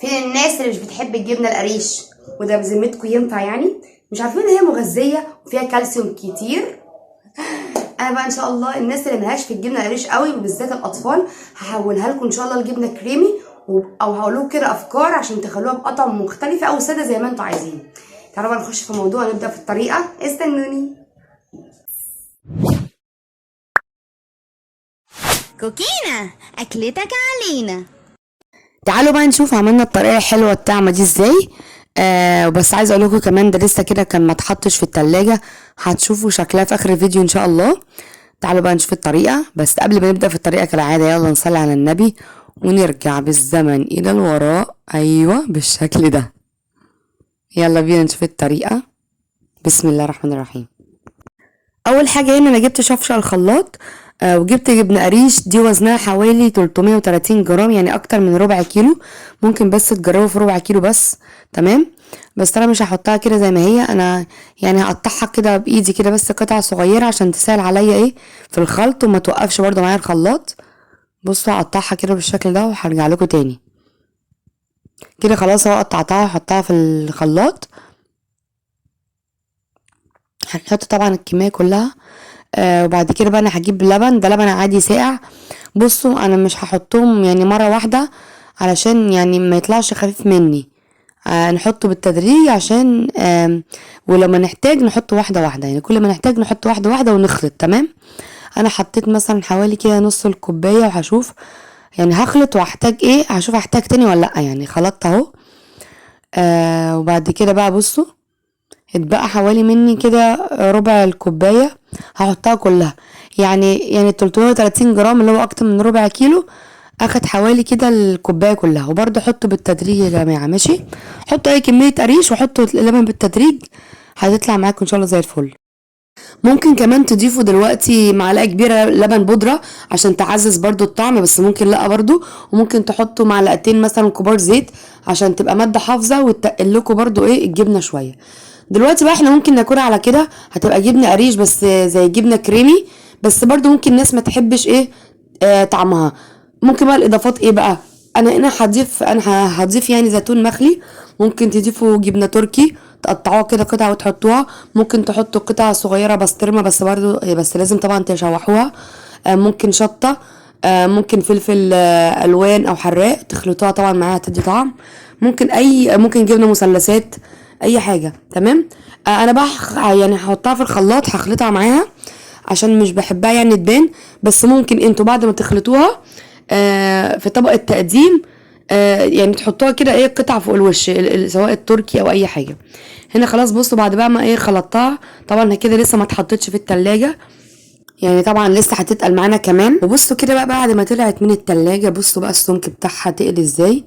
فين الناس اللي مش بتحب الجبنه القريش؟ وده بذمتكم ينفع يعني؟ مش عارفين ان هي مغذيه وفيها كالسيوم كتير؟ انا بقى ان شاء الله الناس اللي ملهاش في الجبنه القريش قوي وبالذات الاطفال هحولها لكم ان شاء الله الجبنه كريمي، او هقول لكم كده افكار عشان تخلوها باطعم مختلفه او ساده زي ما انتوا عايزين. تعالوا بقى نخش في الموضوع، نبدا في الطريقه، استنوني. كوكينا اكلتك علينا. تعالوا بقى نشوف عملنا الطريقه الحلوه الطعمه دي ازاي. بس عايزه اقول لكم كمان ده لسه كده كان ما اتحطش في التلاجة، هتشوفوا شكلها في اخر الفيديو ان شاء الله. تعالوا بقى نشوف الطريقه، بس قبل ما نبدا في الطريقه كالعاده يلا نصلي على النبي ونرجع بالزمن الى الوراء. ايوه بالشكل ده. يلا بينا نشوف الطريقه. بسم الله الرحمن الرحيم. اول حاجه هنا انا جبت شفشه الخلاط، وجبت جبنه قريش، دي وزنها حوالي 330 جرام يعني اكتر من ربع كيلو. ممكن بس تجربوا في ربع كيلو بس. تمام. بس انا مش هحطها كده زي ما هي، انا يعني هقطعها كده بايدي كده بس قطع صغيره عشان تسهل عليا ايه في الخلط وما توقفش برضو معايا الخلاط. بصوا هقطعها كده بالشكل ده وهرجع لكم تاني. كده خلاص اهو قطعتها وحطها في الخلاط. هنحط طبعا الكميه كلها. وبعد كده بقى انا هجيب لبن، ده لبن عادي ساقع. بصوا انا مش هحطهم يعني مره واحده علشان يعني ما يطلعش خفيف مني. نحطه بالتدريج عشان ولما نحتاج نحط واحده واحده، يعني كل ما نحتاج نحط واحده واحده ونخلط. تمام. انا حطيت مثلا حوالي كده نص الكوبايه وهشوف يعني هخلط وهحتاج ايه، هشوف هحتاج تاني ولا لا. يعني خلطت اهو. وبعد كده بقى بصوا اتبقى حوالي مني كده ربع الكوبايه هحطها كلها. يعني 330 جرام اللي هو اكتر من ربع كيلو اخد حوالي كده الكوبايه كلها. وبرده حطوا بالتدريج يا جماعه، ماشي؟ حطوا اي كميه قريش وحطوا اللبن بالتدريج، هتطلع معاكم ان شاء الله زي الفل. ممكن كمان تضيفوا دلوقتي معلقه كبيره لبن بودره عشان تعزز برضو الطعم، بس ممكن لا برضو. وممكن تحطوا معلقتين مثلا كبار زيت عشان تبقى ماده حافظه وتقل لكم برضو ايه الجبنه شويه. دلوقتي بقى احنا ممكن ناكلها على كده، هتبقى جبنه قريش بس زي جبنه كريمي، بس برضو ممكن ناس ما تحبش ايه طعمها. ممكن بقى الاضافات ايه بقى؟ انا هضيف يعني زيتون مخلي. ممكن تضيفوا جبنه تركي تقطعوها كده قطع وتحطوها. ممكن تحطوا قطع صغيره بسطرمه بس برضو بس لازم طبعا تشوحوها. ممكن شطه. ممكن فلفل الوان او حراق تخلطوها طبعا معاها تدي طعم. ممكن جبنه مثلثات، اي حاجه. تمام. انا بقى يعني هحطها في الخلاط هخلطها معاها عشان مش بحبها يعني تبان. بس ممكن انتوا بعد ما تخلطوها في طبق التقديم يعني تحطوها كده ايه قطع فوق الوش سواء التركي او اي حاجه. هنا خلاص بصوا بعد بقى ما ايه خلطتها، طبعا كده لسه ما اتحطتش في التلاجة، يعني طبعا لسه هتتقل معانا كمان. وبصوا كده بقى بعد ما طلعت من التلاجة بصوا بقى السمك بتاعها تقل ازاي.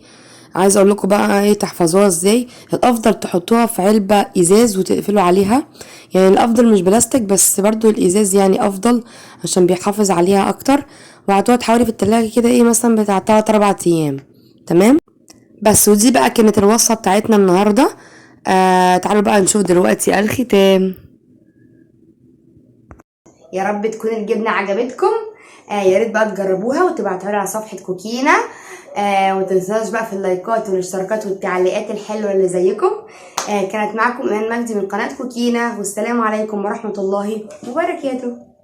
عايزه اقول لكم بقى ايه تحفظوها ازاي. الافضل تحطوها في علبه ازاز وتقفلوا عليها، يعني الافضل مش بلاستيك بس برضو الازاز يعني افضل عشان بيحافظ عليها اكتر. وهتقعد حوالي في التلاجة كده ايه مثلا بتاع 3-4 ايام. تمام. بس ودي بقى كانت الوصفه بتاعتنا النهارده. تعالوا بقى نشوف دلوقتي الختام. يا رب تكون الجبنه عجبتكم. يا ريت بقى تجربوها وتبعتوها لي على صفحه كوكينا. ومتنساش بقى في اللايكات والاشتراكات والتعليقات الحلوه اللي زيكم. كانت معاكم ايمان مجدي من قناه كوكينا، والسلام عليكم ورحمه الله وبركاته.